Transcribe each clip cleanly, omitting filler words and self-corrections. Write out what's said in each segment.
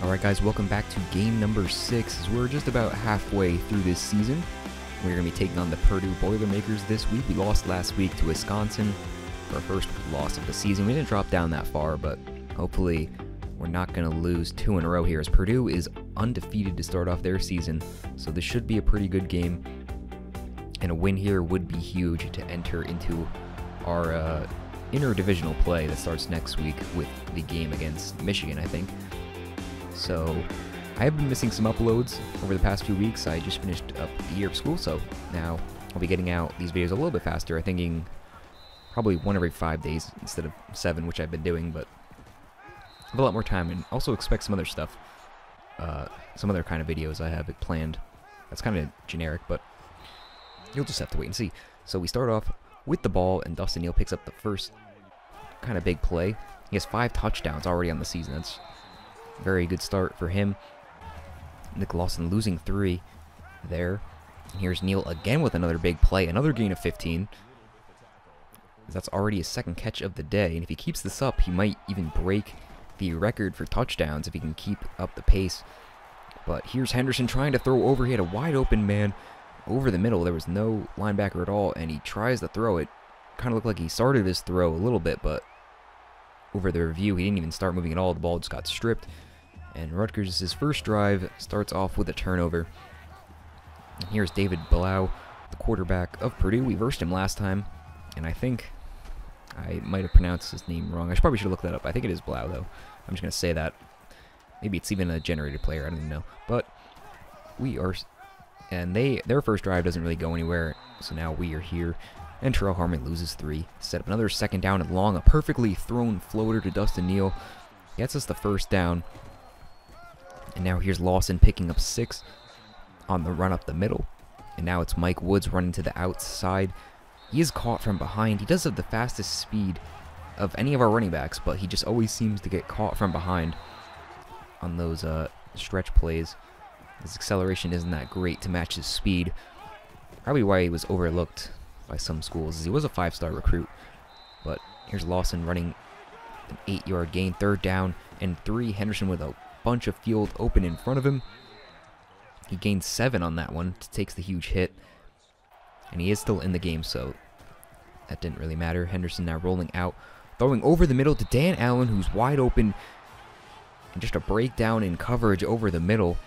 Alright guys, welcome back to game number 6, as we're just about halfway through this season. We're going to be taking on the Purdue Boilermakers this week. We lost last week to Wisconsin for our first loss of the season. We didn't drop down that far, but hopefully we're not going to lose 2 in a row here, as Purdue is undefeated to start off their season. So this should be a pretty good game, and a win here would be huge to enter into our interdivisional play that starts next week with the game against Michigan, I think. So, I have been missing some uploads over the past few weeks. I just finished up the year of school, so now I'll be getting out these videos a little bit faster. I'm thinking probably 1 every 5 days instead of 7, which I've been doing, but I have a lot more time, and also expect some other stuff, some other kind of videos I have planned. That's kind of generic, but you'll just have to wait and see. So we start off with the ball, and Dustin Neal picks up the first kind of big play. He has 5 touchdowns already on the season. That's very good start for him. Nick Lawson losing 3 there. And here's Neal again with another big play, another gain of 15. That's already his 2nd catch of the day, and if he keeps this up, he might even break the record for touchdowns if he can keep up the pace. But here's Henderson trying to throw over. He had a wide open man over the middle. There was no linebacker at all, and he tries to throw it. Kind of looked like he started his throw a little bit, but over the review, he didn't even start moving at all. The ball just got stripped. And Rutgers' first drive starts off with a turnover. And here's David Blau, the quarterback of Purdue. We versed him last time, and I think I might have pronounced his name wrong. I probably should have looked that up. I think it is Blau, though. I'm just going to say that. Maybe it's even a generated player. I don't even know. But we are... And their first drive doesn't really go anywhere, so now we are here. And Terrell Harmon loses 3. Set up another 2nd down and long. A perfectly thrown floater to Dustin Neal gets us the first down. And now here's Lawson picking up 6 on the run up the middle. And now it's Mike Woods running to the outside. He is caught from behind. He does have the fastest speed of any of our running backs, but he just always seems to get caught from behind on those stretch plays. His acceleration isn't that great to match his speed. Probably why he was overlooked by some schools, as he was a 5-star recruit. But here's Lawson running an 8-yard gain, 3rd down and 3. Henderson with a bunch of field open in front of him. He gained 7 on that one, takes the huge hit, and he is still in the game, so that didn't really matter. Henderson now rolling out, throwing over the middle to Dan Allen, who's wide open, and just a breakdown in coverage over the middle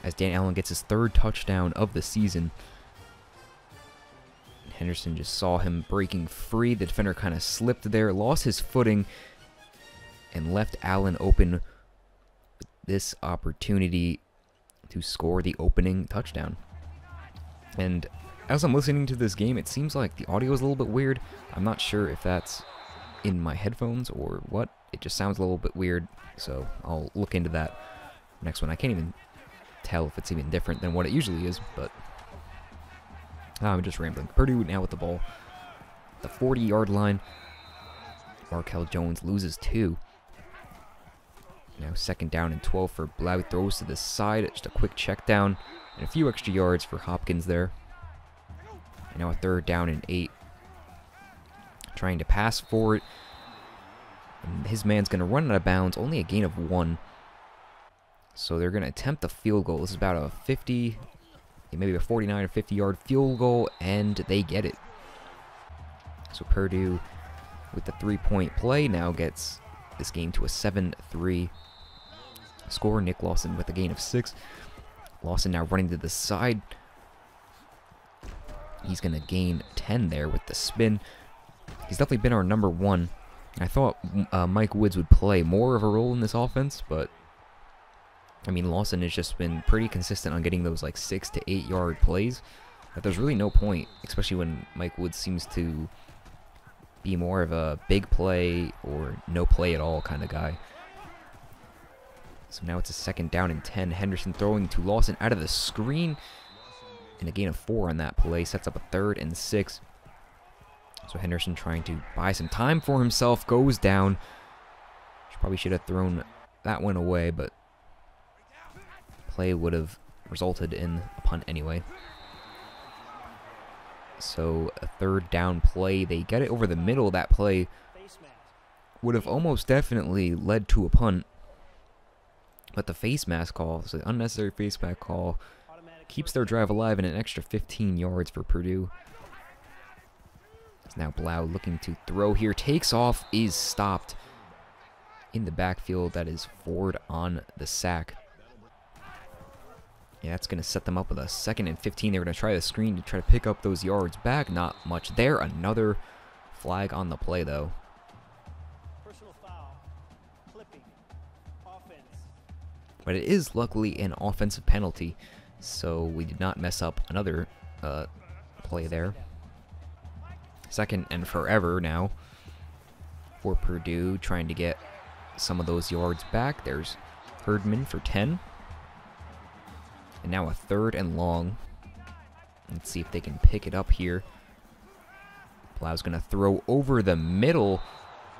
as Dan Allen gets his 3rd touchdown of the season. Henderson just saw him breaking free. The defender kind of slipped there, lost his footing, and left Allen open with this opportunity to score the opening touchdown. And as I'm listening to this game, it seems like the audio is a little bit weird. I'm not sure if that's in my headphones or what. It just sounds a little bit weird, so I'll look into that next one. I can't even tell if it's even different than what it usually is, but I'm just rambling. Purdue now with the ball. The 40-yard line. Markel Jones loses 2. Now 2nd down and 12 for Blau. Throws to the side. Just a quick check down. And a few extra yards for Hopkins there. And now a 3rd down and 8. Trying to pass for it. And his man's going to run out of bounds. Only a gain of 1. So they're going to attempt the field goal. This is about a 50, maybe a 49 or 50-yard field goal, and they get it. So Purdue, with the 3-point play, now gets this game to a 7-3 score. Nick Lawson with a gain of 6. Lawson now running to the side. He's going to gain 10 there with the spin. He's definitely been our number 1. I thought Mike Woods would play more of a role in this offense, but I mean, Lawson has just been pretty consistent on getting those like 6 to 8 yard plays. That there's really no point, especially when Mike Woods seems to be more of a big play or no play at all kind of guy. So now it's a 2nd down and 10. Henderson throwing to Lawson out of the screen. And a gain of 4 on that play. Sets up a 3rd and 6. So Henderson trying to buy some time for himself. Goes down. Probably should have thrown that one away, but play would have resulted in a punt anyway. So a 3rd down play. They get it over the middle. That play would have almost definitely led to a punt. But the face mask call, so the unnecessary face mask call, keeps their drive alive and an extra 15 yards for Purdue. It's now Blau looking to throw here. Takes off, is stopped in the backfield. That is Ford on the sack. Yeah, that's going to set them up with a 2nd and 15. They're going to try the screen to try to pick up those yards back. Not much there. Another flag on the play, though. Personal foul. Clipping. Offense. But it is luckily an offensive penalty, so we did not mess up another play there. 2nd and forever now for Purdue, trying to get some of those yards back. There's Herdman for 10. And now a 3rd and long. Let's see if they can pick it up here. Blau's going to throw over the middle.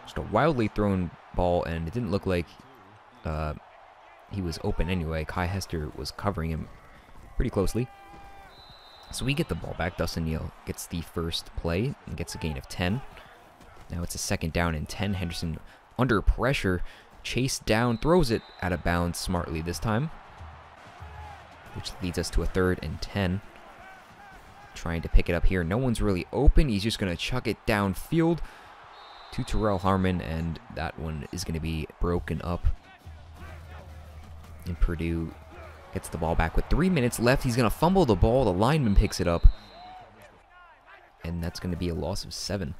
Just a wildly thrown ball, and it didn't look like he was open anyway. Kai Hester was covering him pretty closely. So we get the ball back. Dustin Neal gets the first play and gets a gain of 10. Now it's a 2nd down and 10. Henderson under pressure, chased down, throws it out of bounds smartly this time, which leads us to a 3rd and 10. Trying to pick it up here. No one's really open. He's just going to chuck it downfield to Terrell Harmon, and that one is going to be broken up. And Purdue gets the ball back with 3 minutes left. He's going to fumble the ball. The lineman picks it up, and that's going to be a loss of 7.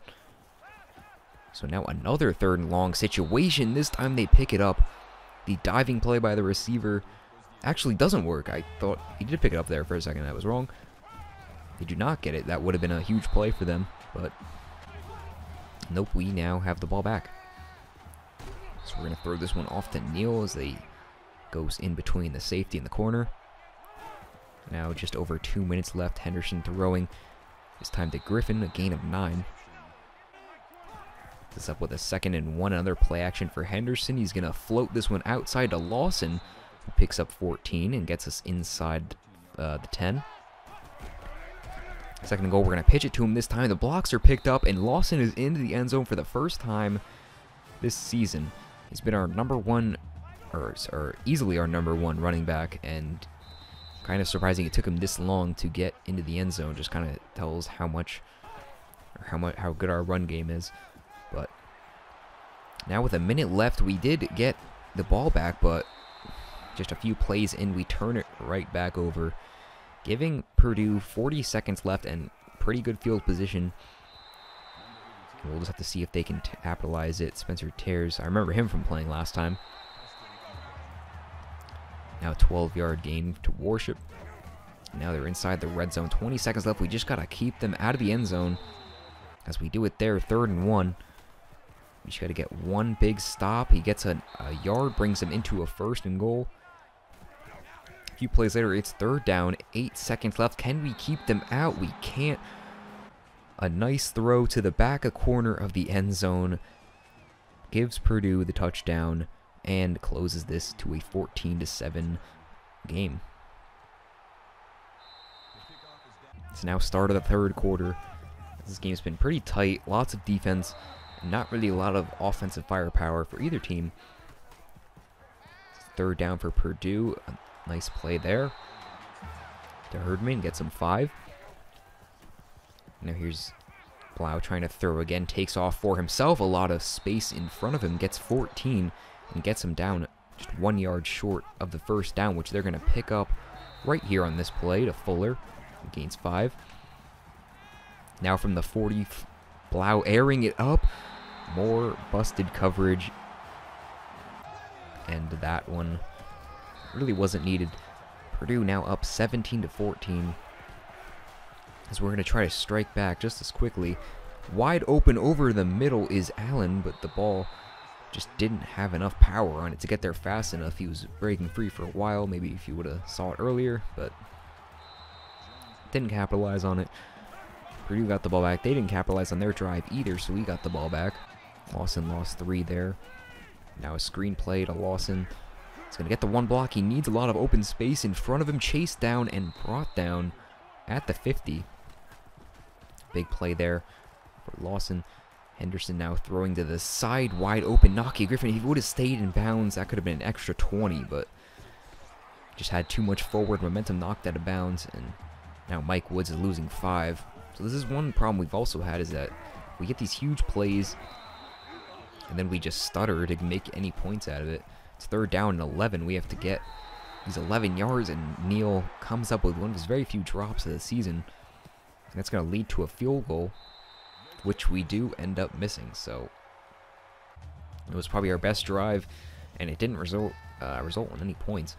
So now another 3rd and long situation. This time they pick it up. The diving play by the receiver actually doesn't work. I thought he did pick it up there for a second. I was wrong. They do not get it. That would have been a huge play for them, but nope, we now have the ball back. So we're going to throw this one off to Neal as they goes in between the safety and the corner. Now just over 2 minutes left. Henderson throwing. This time to Griffin, a gain of 9. This up with a 2nd and 1. Another play action for Henderson. He's going to float this one outside to Lawson, who picks up 14 and gets us inside the 10. 2nd and goal. We're going to pitch it to him this time. The blocks are picked up, and Lawson is into the end zone for the first time this season. He's been our number 1, or easily our number 1 running back, and kind of surprising it took him this long to get into the end zone. Just kind of tells how good our run game is. But now with a minute left, we did get the ball back, but just a few plays in, we turn it right back over, giving Purdue 40 seconds left and pretty good field position. And we'll just have to see if they can capitalize it. Spencer Tears, I remember him from playing last time. Now a 12-yard gain to Worship. Now they're inside the red zone. 20 seconds left. We just got to keep them out of the end zone. As we do it there, 3rd and 1. We just got to get one big stop. He gets a yard, brings him into a 1st and goal. A few plays later, it's 3rd down. 8 seconds left. Can we keep them out? We can't. A nice throw to the back corner of the end zone gives Purdue the touchdown and closes this to a 14-7 game. It's now start of the 3rd quarter. This game's been pretty tight, lots of defense, and not really a lot of offensive firepower for either team. 3rd down for Purdue. A nice play there to Herdman, gets him 5. Now here's Blau trying to throw again, takes off for himself, a lot of space in front of him, gets 14 and gets him down just 1 yard short of the 1st down, which they're going to pick up right here on this play to Fuller, who gains 5. Now from the 40, Blau airing it up, more busted coverage, and that one really wasn't needed. Purdue now up 17-14. As we're going to try to strike back just as quickly. Wide open over the middle is Allen, but the ball just didn't have enough power on it to get there fast enough. He was breaking free for a while. Maybe if you would have saw it earlier, but didn't capitalize on it. Purdue got the ball back. They didn't capitalize on their drive either, so we got the ball back. Lawson lost 3 there. Now a screen play to Lawson. He's going to get the 1 block. He needs a lot of open space in front of him. Chased down and brought down at the 50. Big play there for Lawson. Henderson now throwing to the side, wide open. Naki Griffin, if he would have stayed in bounds, that could have been an extra 20, but just had too much forward momentum, knocked out of bounds, and now Mike Woods is losing 5. So this is one problem we've also had, is that we get these huge plays, and then we just stutter to make any points out of it. It's 3rd down and 11. We have to get these 11 yards, and Neal comes up with one of his very few drops of the season. And that's going to lead to a field goal, which we do end up missing. So it was probably our best drive, and it didn't result in any points.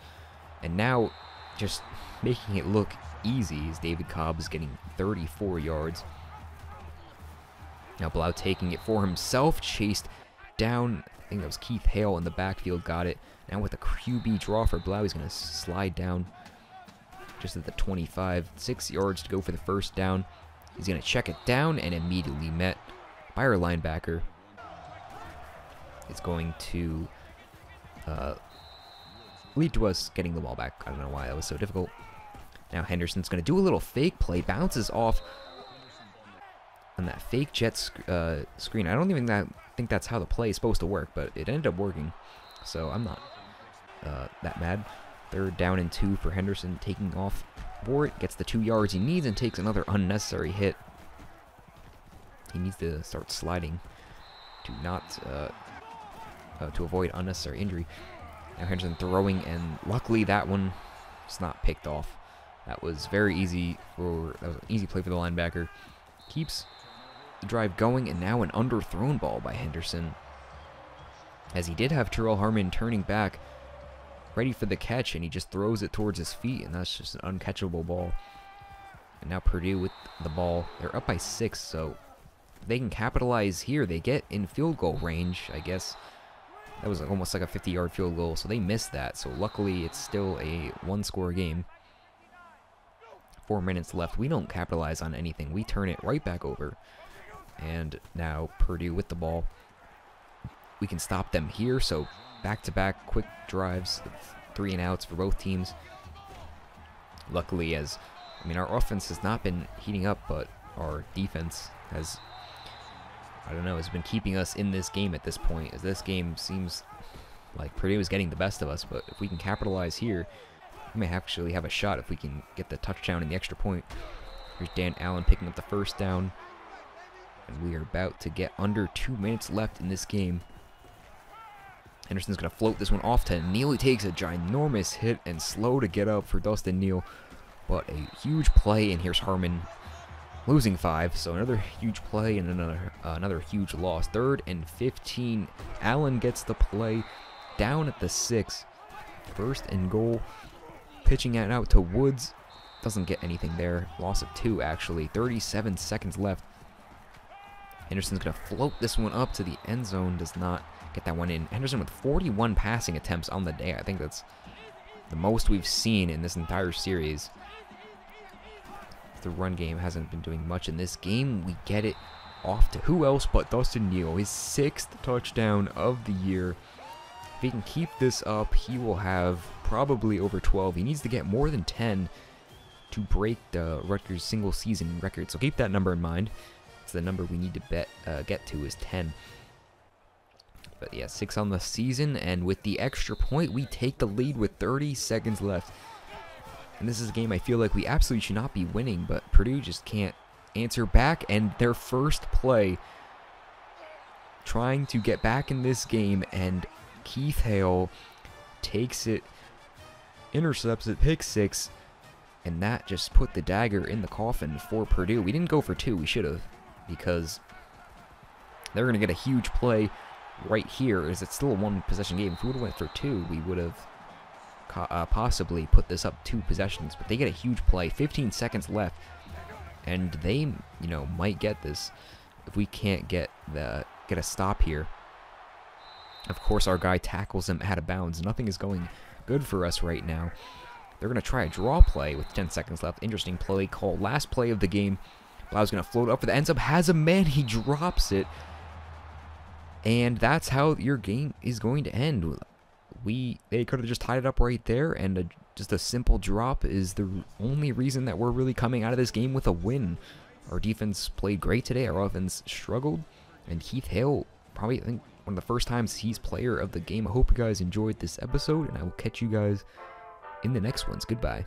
And now, just making it look easy, is David Cobb is getting 34 yards. Now Blau taking it for himself, chased down. I think that was Keith Hale in the backfield, got it. Now with a QB draw for Blau, he's going to slide down just at the 25. 6 yards to go for the 1st down. He's going to check it down and immediately met by our linebacker. It's going to lead to us getting the ball back. I don't know why that was so difficult. Now Henderson's going to do a little fake play, bounces off on that fake jet screen. I don't even think that's how the play is supposed to work, but it ended up working, so I'm not that mad. 3rd down and 2 for Henderson, taking off for it, gets the 2 yards he needs and takes another unnecessary hit. He needs to start sliding to not to avoid unnecessary injury. Now Henderson throwing, and luckily that one was not picked off. That was very easy that was an easy play for the linebacker. Keeps the drive going, and now an underthrown ball by Henderson, as he did have Terrell Harmon turning back, ready for the catch, and he just throws it towards his feet, and that's just an uncatchable ball. And now Purdue with the ball. They're up by 6, so if they can capitalize here, they get in field goal range, I guess. That was almost like a 50-yard field goal, so they missed that. So luckily, it's still a 1-score game. 4 minutes left. We don't capitalize on anything. We turn it right back over. And now Purdue with the ball. We can stop them here, so back-to-back quick drives, 3 and outs for both teams. Luckily, our offense has not been heating up, but our defense has, has been keeping us in this game at this point, as this game seems like Purdue is getting the best of us. But if we can capitalize here, we may actually have a shot if we can get the touchdown and the extra point. Here's Dan Allen picking up the 1st down, and we are about to get under 2 minutes left in this game. Henderson's going to float this one off to Neal. He takes a ginormous hit and slow to get up for Dustin Neal, but a huge play, and here's Harmon losing 5, so another huge play and another huge loss. 3rd and 15. Allen gets the play down at the 6. 1st and goal. Pitching it out to Woods. Doesn't get anything there. Loss of 2, actually. 37 seconds left. Henderson's going to float this one up to the end zone. Does not get that one in. Henderson with 41 passing attempts on the day. I think that's the most we've seen in this entire series. The run game hasn't been doing much in this game. We get it off to who else but Dustin Neal, his 6th touchdown of the year. If he can keep this up, he will have probably over 12. He needs to get more than 10 to break the Rutgers single season record, so keep that number in mind. It's the number we need to get to is 10. But yeah, 6 on the season, and with the extra point, we take the lead with 30 seconds left. And this is a game I feel like we absolutely should not be winning, but Purdue just can't answer back, and their first play trying to get back in this game, and Keith Hale takes it, intercepts it, pick 6, and that just put the dagger in the coffin for Purdue. We didn't go for 2, we should have, because they're going to get a huge play right here, as it's still a 1-possession game. If we would have went for 2, we would have possibly put this up 2 possessions, but they get a huge play. 15 seconds left, and they, might get this if we can't get a stop here. Of course, our guy tackles him out of bounds. Nothing is going good for us right now. They're going to try a draw play with 10 seconds left. Interesting play call. Last play of the game. Blau's going to float up for the end zone. Has a man. He drops it. And that's how your game is going to end. They could have just tied it up right there, and just a simple drop is the only reason that we're really coming out of this game with a win. Our defense played great today. Our offense struggled. And Keith Hale, probably, I think, one of the first times he's player of the game. I hope you guys enjoyed this episode, and I will catch you guys in the next ones. Goodbye.